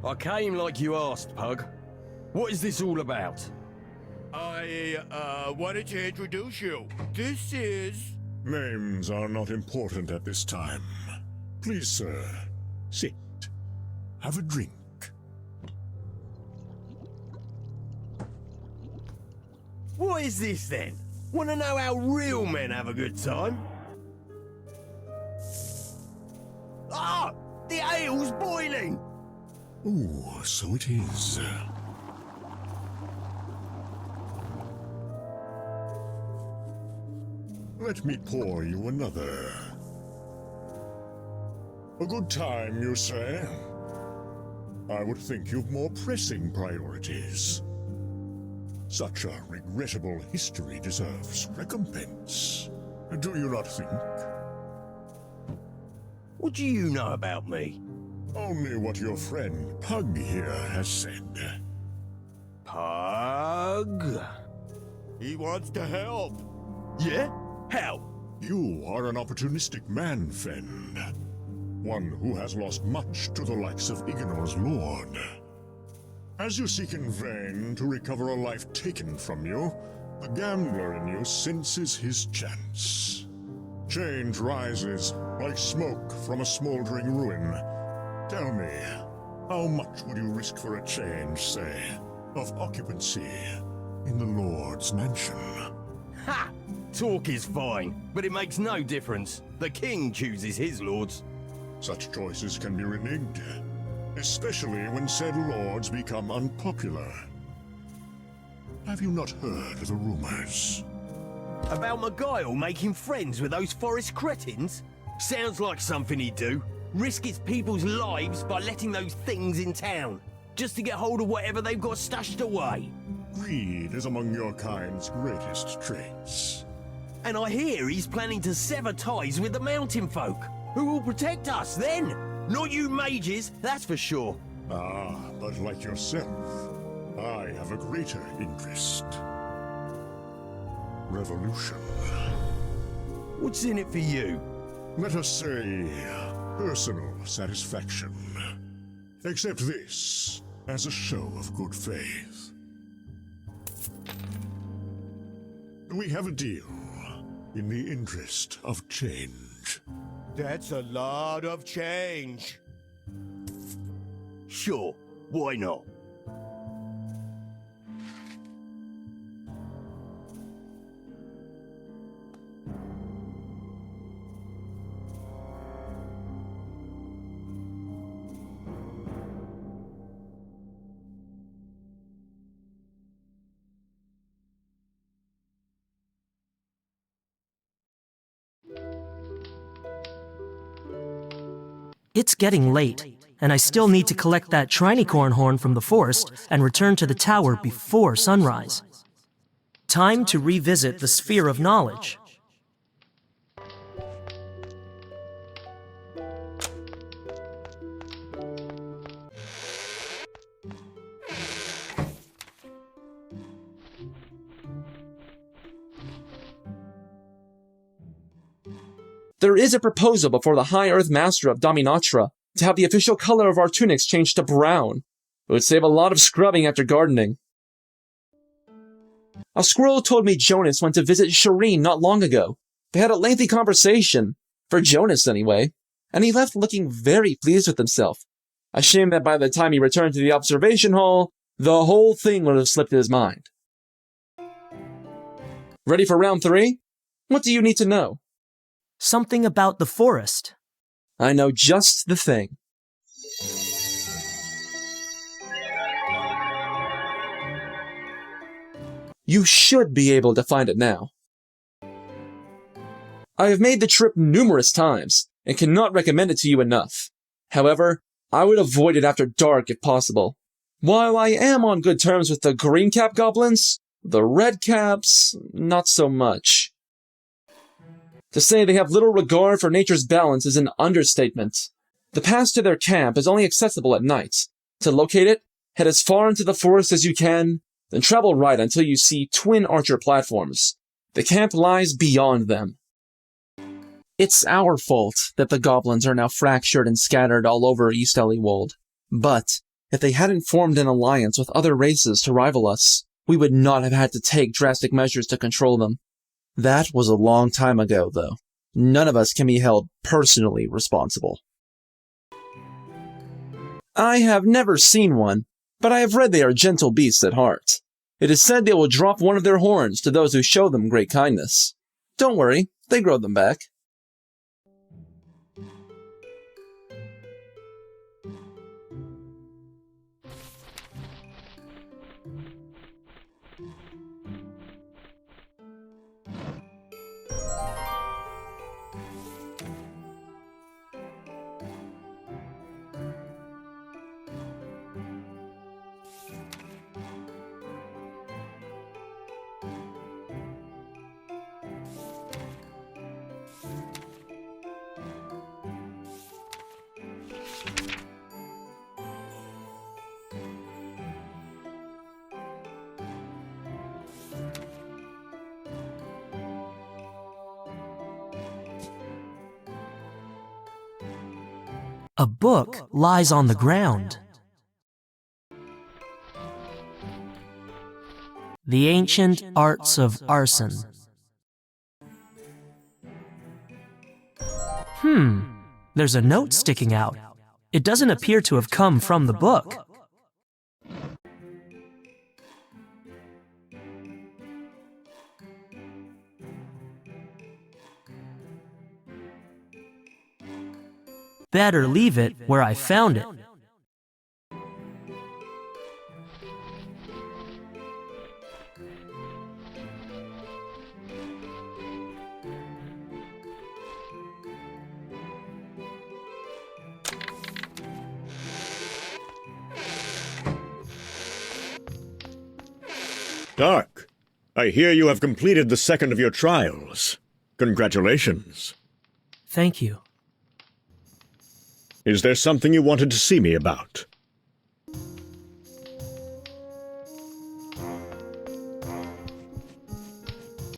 I came like you asked, Pug. What is this all about? I wanted to introduce you. This is... Names are not important at this time. Please, sir, sit. Have a drink. What is this then? Want to know how real men have a good time? Ah! The ale's boiling! Ooh, so it is. Let me pour you another. A good time, you say? I would think you've more pressing priorities. Such a regrettable history deserves recompense. Do you not think? What do you know about me? Only what your friend Pug here has said. Pug? He wants to help. Yeah? How? You are an opportunistic man, friend. One who has lost much to the likes of Ignor's lord. As you seek in vain to recover a life taken from you, the gambler in you senses his chance. Change rises like smoke from a smoldering ruin. Tell me, how much would you risk for a change, say, of occupancy in the Lord's mansion? Ha! Talk is fine, but it makes no difference. The king chooses his lords. Such choices can be reneged, especially when said lords become unpopular. Have you not heard the rumors? About Maguile making friends with those forest cretins? Sounds like something he'd do. Risk his people's lives by letting those things in town, just to get hold of whatever they've got stashed away. Greed is among your kind's greatest traits. And I hear he's planning to sever ties with the mountain folk, who will protect us then. Not you mages, that's for sure. Ah, but like yourself, I have a greater interest. Revolution. What's in it for you? Let us say, personal satisfaction. Accept this as a show of good faith. We have a deal in the interest of change. That's a lot of change. Sure, why not? It's getting late, and I still need to collect that trinicorn horn from the forest and return to the tower before sunrise. Time to revisit the Sphere of Knowledge. There is a proposal before the High Earth Master of Dominatra to have the official color of our tunics changed to brown. It would save a lot of scrubbing after gardening. A squirrel told me Jonas went to visit Shireen not long ago. They had a lengthy conversation, for Jonas anyway, and he left looking very pleased with himself. A shame that by the time he returned to the observation hall, the whole thing would have slipped his mind. Ready for round 3? What do you need to know? Something about the forest. I know just the thing. You should be able to find it now. I have made the trip numerous times, and cannot recommend it to you enough. However, I would avoid it after dark if possible. While I am on good terms with the green cap goblins, the red caps, not so much. To say they have little regard for nature's balance is an understatement. The path to their camp is only accessible at night. To locate it, head as far into the forest as you can, then travel right until you see twin archer platforms. The camp lies beyond them. It's our fault that the goblins are now fractured and scattered all over East Elliewold. But If they hadn't formed an alliance with other races to rival us, we would not have had to take drastic measures to control them. That was a long time ago, though. None of us can be held personally responsible. I have never seen one, but I have read they are gentle beasts at heart. It is said they will drop one of their horns to those who show them great kindness. Don't worry, they grow them back. A book lies on the ground. The Ancient Arts of Arson. There's a note sticking out. It doesn't appear to have come from the book. Better leave it where I found it. Dark, I hear you have completed the second of your trials. Congratulations. Thank you. Is there something you wanted to see me about?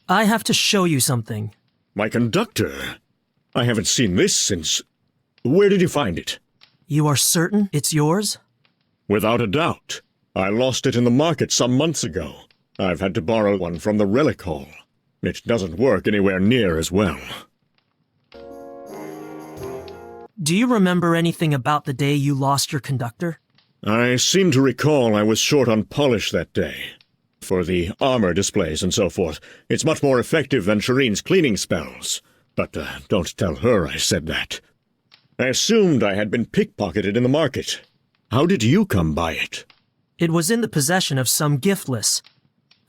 I have to show you something. My conductor? I haven't seen this since... Where did you find it? You are certain it's yours? Without a doubt. I lost it in the market some months ago. I've had to borrow one from the relic hall. It doesn't work anywhere near as well. Do you remember anything about the day you lost your conductor? I seem to recall I was short on polish that day. For the armor displays and so forth, it's much more effective than Shireen's cleaning spells. But don't tell her I said that. I assumed I had been pickpocketed in the market. How did you come by it? It was in the possession of some giftless.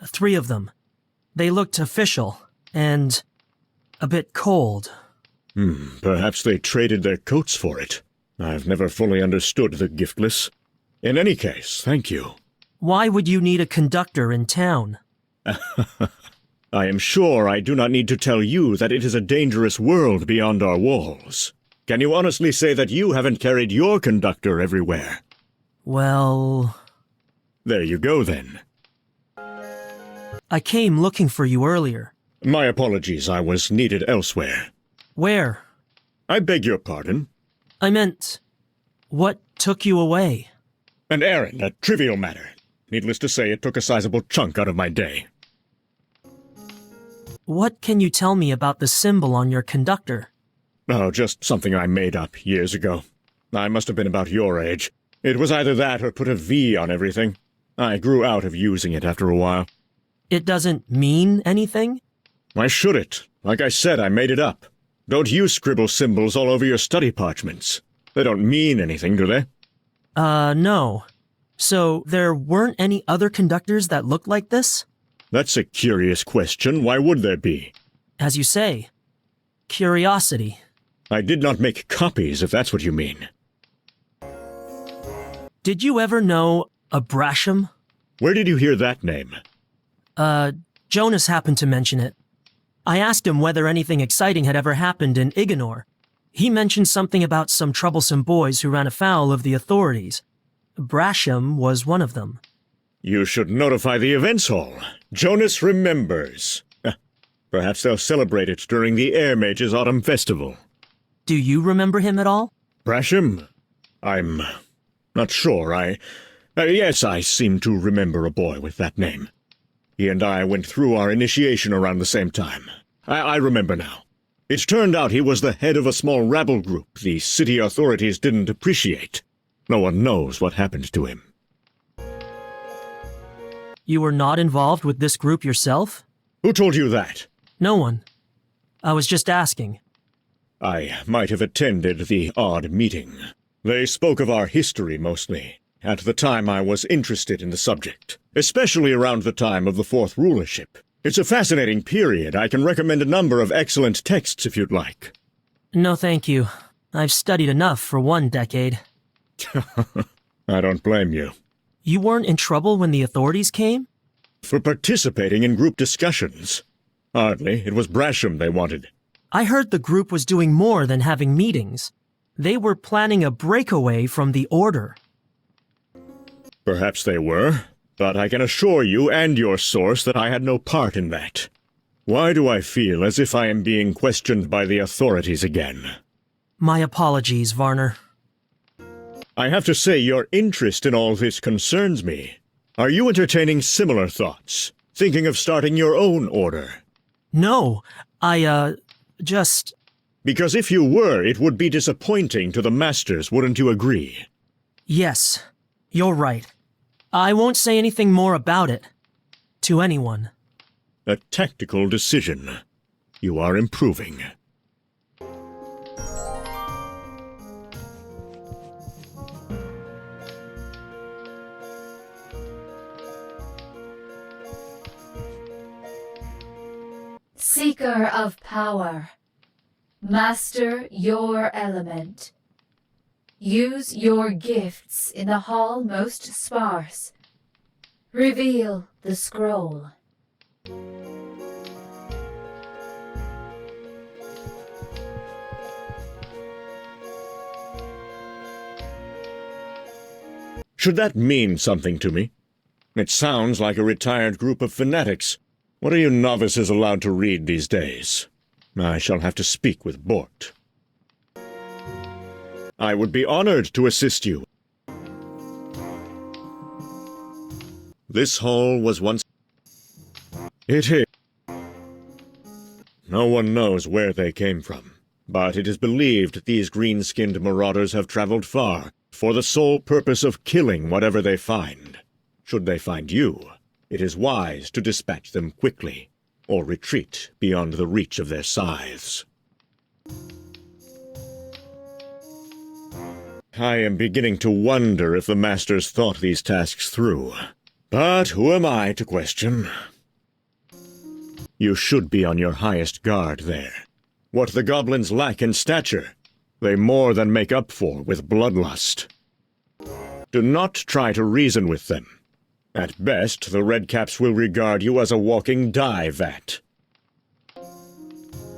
3 of them. They looked official, and a bit cold. Perhaps they traded their coats for it. I've never fully understood the giftless. In any case, thank you. Why would you need a conductor in town? I am sure I do not need to tell you that it is a dangerous world beyond our walls. Can you honestly say that you haven't carried your conductor everywhere? Well... There you go, then. I came looking for you earlier. My apologies, I was needed elsewhere. Where? I beg your pardon? I meant, what took you away? An errand, a trivial matter. Needless to say, it took a sizable chunk out of my day. What can you tell me about the symbol on your conductor? Oh, just something I made up years ago. I must have been about your age. It was either that or put a V on everything. I grew out of using it after a while. It doesn't mean anything? Why should it? Like I said, I made it up. Don't you scribble symbols all over your study parchments. They don't mean anything, do they? No. So there weren't any other conductors that looked like this? That's a curious question. Why would there be? As you say, curiosity. I did not make copies, if that's what you mean. Did you ever know Abrasham? Where did you hear that name? Jonas happened to mention it. I asked him whether anything exciting had ever happened in Iganor. He mentioned something about some troublesome boys who ran afoul of the authorities. Brasham was one of them. You should notify the events hall. Jonas remembers. Perhaps they'll celebrate it during the Air Mage's Autumn Festival. Do you remember him at all? Brasham? I'm Not sure. Yes, I seem to remember a boy with that name. He and I went through our initiation around the same time. I remember now. It turned out he was the head of a small rabble group the city authorities didn't appreciate. No one knows what happened to him. You were not involved with this group yourself? Who told you that? No one. I was just asking. I might have attended the odd meeting. They spoke of our history mostly. At the time I was interested in the subject, especially around the time of the Fourth Rulership. It's a fascinating period. I can recommend a number of excellent texts if you'd like. No thank you. I've studied enough for 1 decade. I don't blame you. You weren't in trouble when the authorities came? For participating in group discussions. Hardly. It was Brasham they wanted. I heard the group was doing more than having meetings. They were planning a breakaway from the Order. Perhaps they were, but I can assure you and your source that I had no part in that. Why do I feel as if I am being questioned by the authorities again? My apologies, Varner. I have to say your interest in all this concerns me. Are you entertaining similar thoughts? Thinking of starting your own order? No, just... Because if you were, it would be disappointing to the Masters, wouldn't you agree? Yes, you're right. I won't say anything more about it. To anyone. A tactical decision. You are improving. Seeker of power, master your element. Use your gifts in the hall most sparse. Reveal the scroll. Should that mean something to me? It sounds like a retired group of fanatics. What are you novices allowed to read these days? I shall have to speak with Bort. I would be honored to assist you. This hall was once... It is. No one knows where they came from, but it is believed these green-skinned marauders have traveled far, for the sole purpose of killing whatever they find. Should they find you, it is wise to dispatch them quickly, or retreat beyond the reach of their scythes. I am beginning to wonder if the Masters thought these tasks through. But who am I to question? You should be on your highest guard there. What the goblins lack in stature, they more than make up for with bloodlust. Do not try to reason with them. At best, the Redcaps will regard you as a walking dye vat.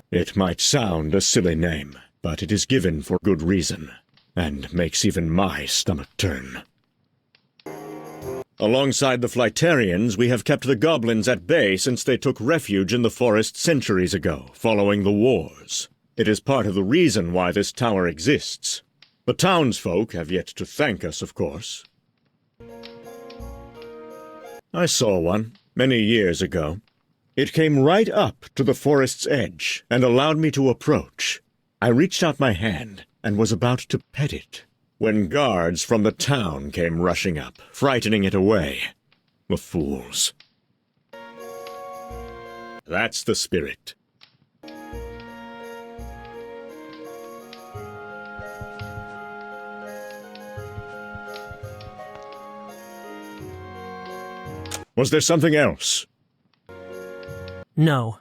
It might sound a silly name, but it is given for good reason, and makes even my stomach turn. Alongside the Flightarians, we have kept the goblins at bay since they took refuge in the forest centuries ago, following the wars. It is part of the reason why this tower exists. The townsfolk have yet to thank us, of course. I saw one, many years ago. It came right up to the forest's edge and allowed me to approach. I reached out my hand and was about to pet it, when guards from the town came rushing up, frightening it away. The fools. That's the spirit. Was there something else? No.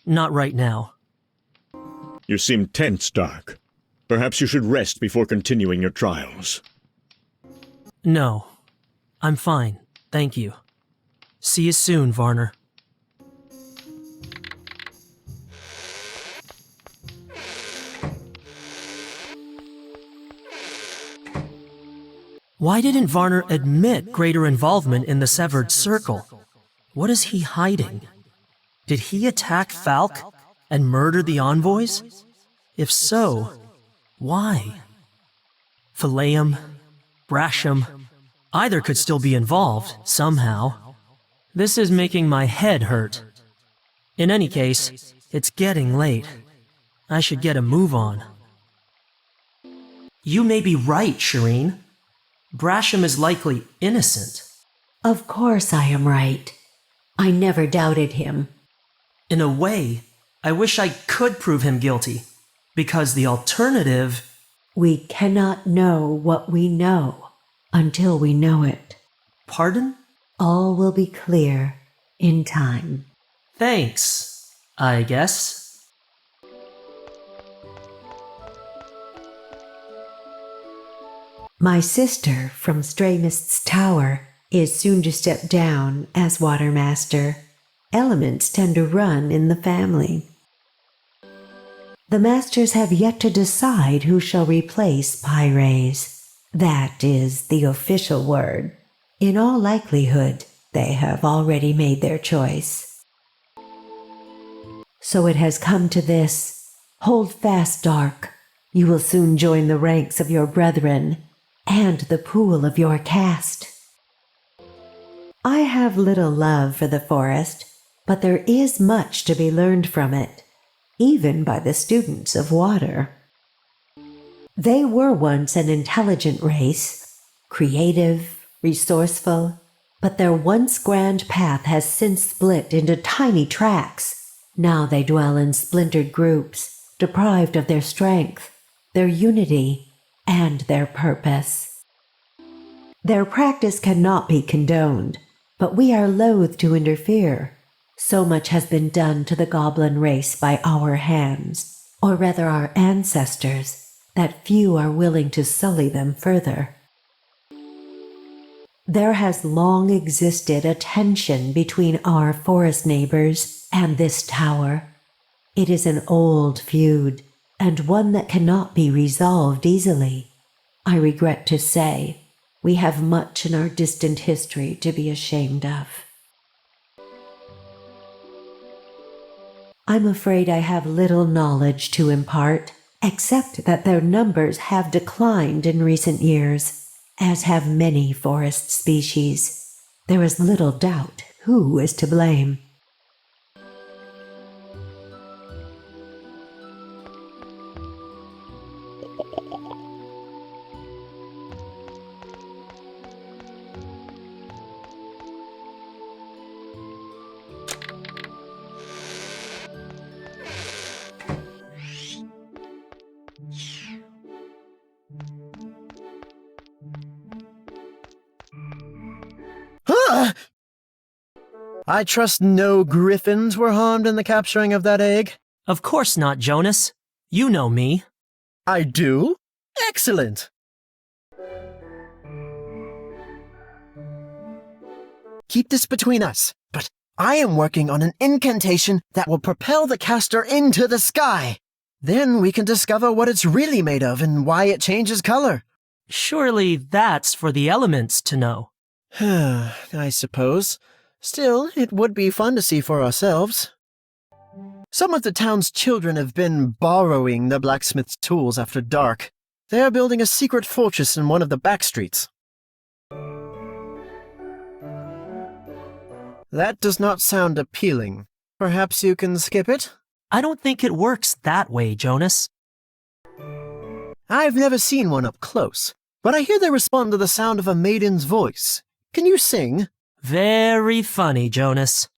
Not right now. You seem tense, Dark. Perhaps you should rest before continuing your trials. No. I'm fine. Thank you. See you soon, Varner. Why didn't Varner admit greater involvement in the Severed Circle? What is he hiding? Did he attack Falk and murder the envoys? If so, why? Fillet him, Brasham. Either could still be involved, somehow. This is making my head hurt. In any case, it's getting late. I should get a move on. You may be right, Shireen. Brasham is likely innocent. Of course I am right. I never doubted him. In a way, I wish I could prove him guilty, because the alternative... We cannot know what we know until we know it. Pardon? All will be clear in time. Thanks, I guess. My sister from Stray Mist's tower is soon to step down as Watermaster. Elements tend to run in the family. The masters have yet to decide who shall replace Pyres. That is the official word. In all likelihood, they have already made their choice. So it has come to this. Hold fast, Dark. You will soon join the ranks of your brethren and the pool of your caste. I have little love for the forest, but there is much to be learned from it, even by the students of water. They were once an intelligent race, creative, resourceful, but their once grand path has since split into tiny tracks. Now they dwell in splintered groups, deprived of their strength, their unity, and their purpose. Their practice cannot be condoned, but we are loath to interfere. So much has been done to the goblin race by our hands, or rather our ancestors, that few are willing to sully them further. There has long existed a tension between our forest neighbors and this tower. It is an old feud, and one that cannot be resolved easily. I regret to say, we have much in our distant history to be ashamed of. I'm afraid I have little knowledge to impart, except that their numbers have declined in recent years, as have many forest species. There is little doubt who is to blame. I trust no griffins were harmed in the capturing of that egg? Of course not, Jonas. You know me. I do? Excellent! Keep this between us, but I am working on an incantation that will propel the caster into the sky. Then we can discover what it's really made of and why it changes color. Surely that's for the elements to know. I suppose. Still, it would be fun to see for ourselves. Some of the town's children have been borrowing the blacksmith's tools after dark. They are building a secret fortress in one of the back streets. That does not sound appealing. Perhaps you can skip it? I don't think it works that way, Jonas. I've never seen one up close, but I hear they respond to the sound of a maiden's voice. Can you sing? Very funny, Jonas.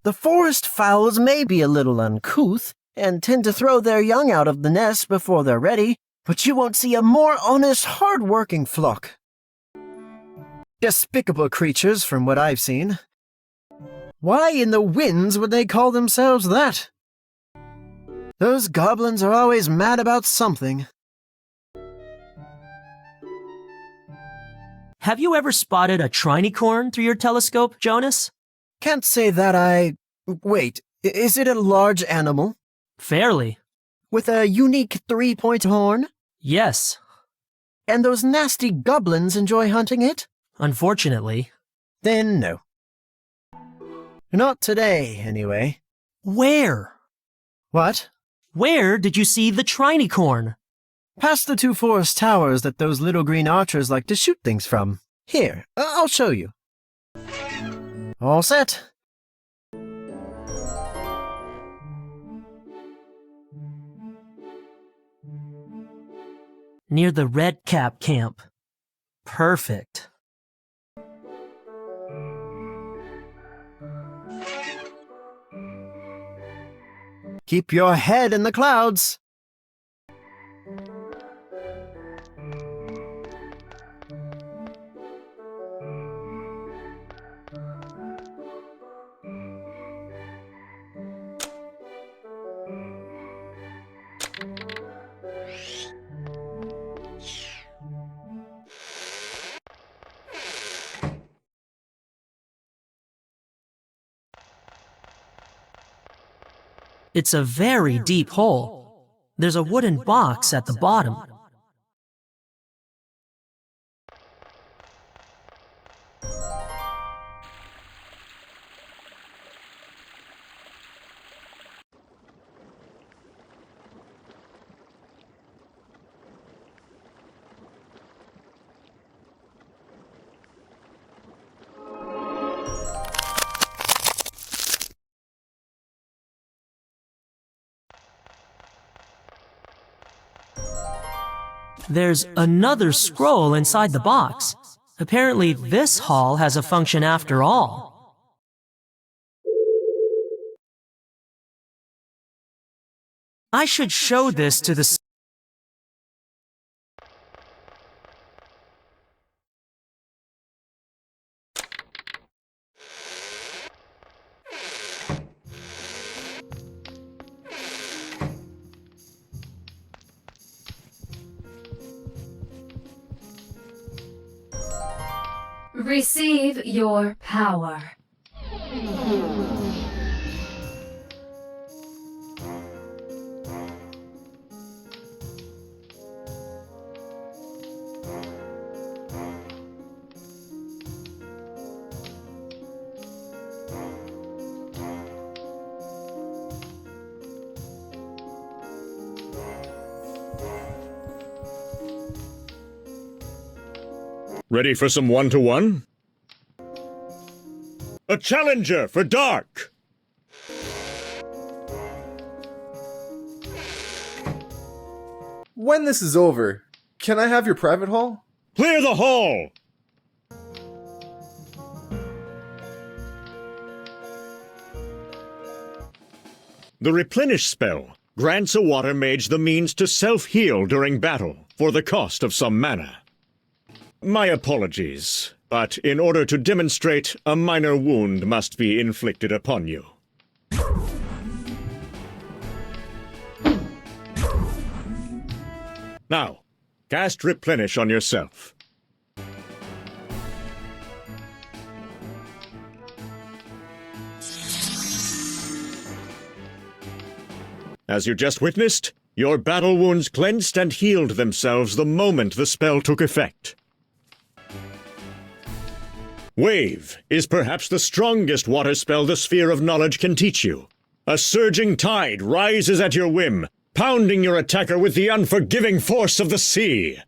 The forest fowls may be a little uncouth and tend to throw their young out of the nest before they're ready, but you won't see a more honest, hard-working flock. Despicable creatures from what I've seen. Why in the winds would they call themselves that? Those goblins are always mad about something. Have you ever spotted a trinicorn through your telescope, Jonas? Can't say that I... Wait, is it a large animal? Fairly. With a unique three-point horn? Yes. And those nasty goblins enjoy hunting it? Unfortunately. Then no. Not today, anyway. Where? What? Where did you see the trinicorn? Past the two forest towers that those little green archers like to shoot things from. Here, I'll show you. All set. Near the Red Cap camp. Perfect. Keep your head in the clouds. It's a very deep hole. There's a wooden box at the bottom. There's another scroll inside the box. Apparently, this hall has a function after all. I should show this to the... Receive your power. Ready for some one-to-one? A challenger for Dark! When this is over, can I have your private hall? Clear the hall! The Replenish spell grants a water mage the means to self-heal during battle for the cost of some mana. My apologies, but in order to demonstrate, a minor wound must be inflicted upon you. Now, cast Replenish on yourself. As you just witnessed, your battle wounds cleansed and healed themselves the moment the spell took effect. Wave is perhaps the strongest water spell the Sphere of Knowledge can teach you. A surging tide rises at your whim, pounding your attacker with the unforgiving force of the sea.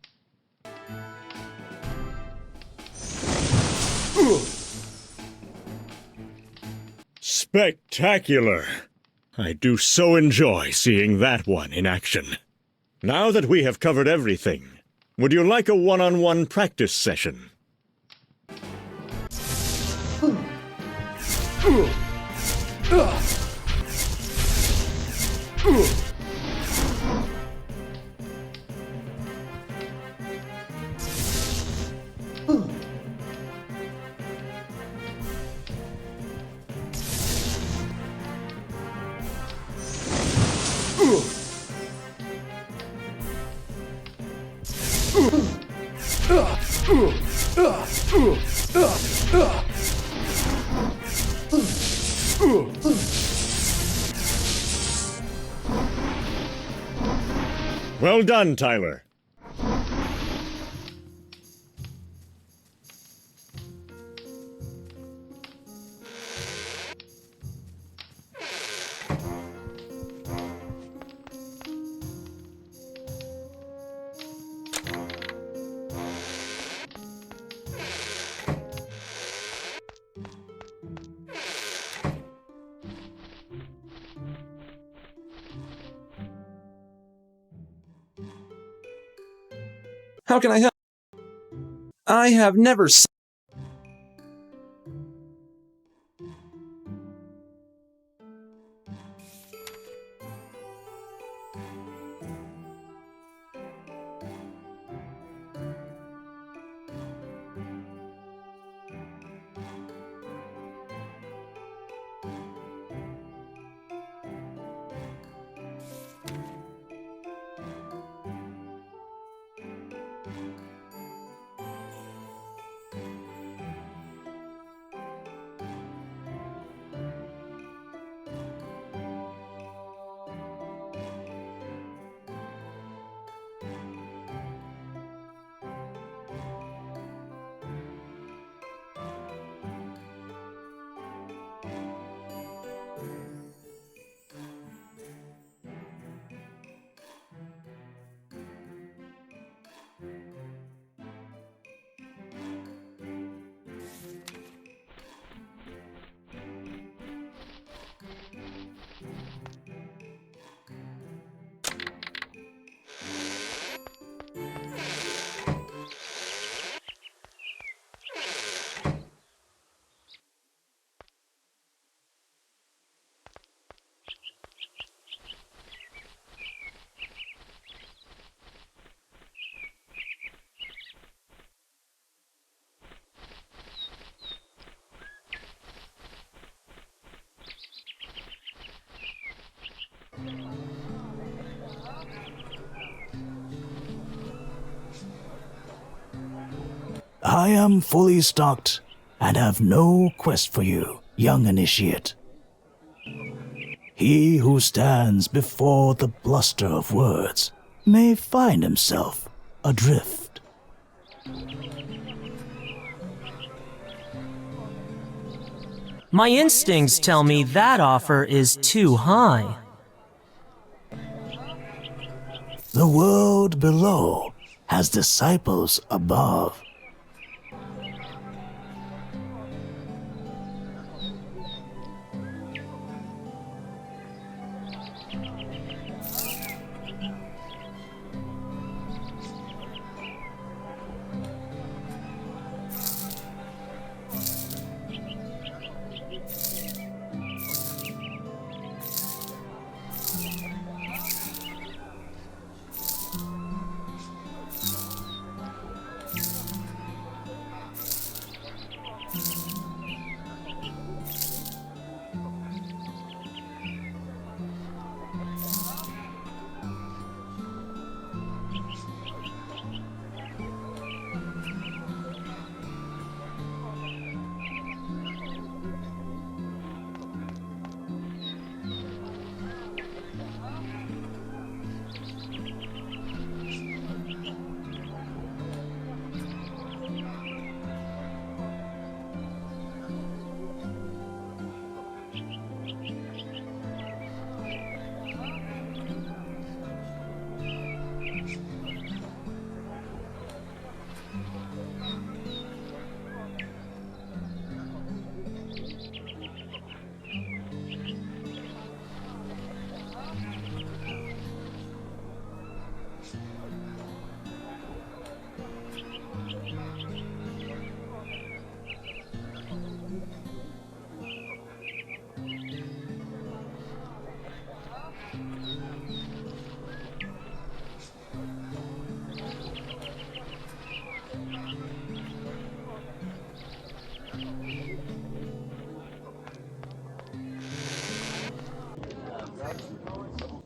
Spectacular! I do so enjoy seeing that one in action. Now that we have covered everything, would you like a one-on-one practice session? Well done, Tyler. How can I help? I have never seen. I am fully stocked and have no quest for you, young initiate. He who stands before the bluster of words may find himself adrift. My instincts tell me that offer is too high. The world below has disciples above.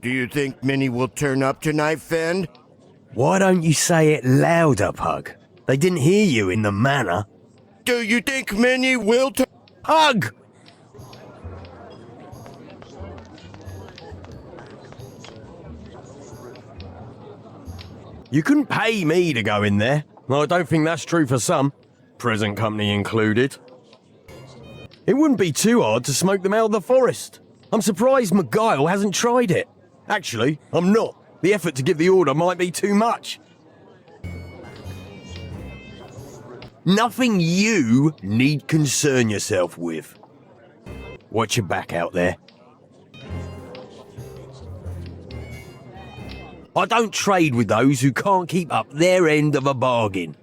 Do you think many will turn up tonight, Fend? Why don't you say it louder, Pug? They didn't hear you in the manor. Do you think many will turn? Pug! You couldn't pay me to go in there. Well, I don't think that's true for some, present company included. It wouldn't be too hard to smoke them out of the forest. I'm surprised McGuile hasn't tried it. Actually, I'm not. The effort to give the order might be too much. Nothing you need concern yourself with. Watch your back out there. I don't trade with those who can't keep up their end of a bargain.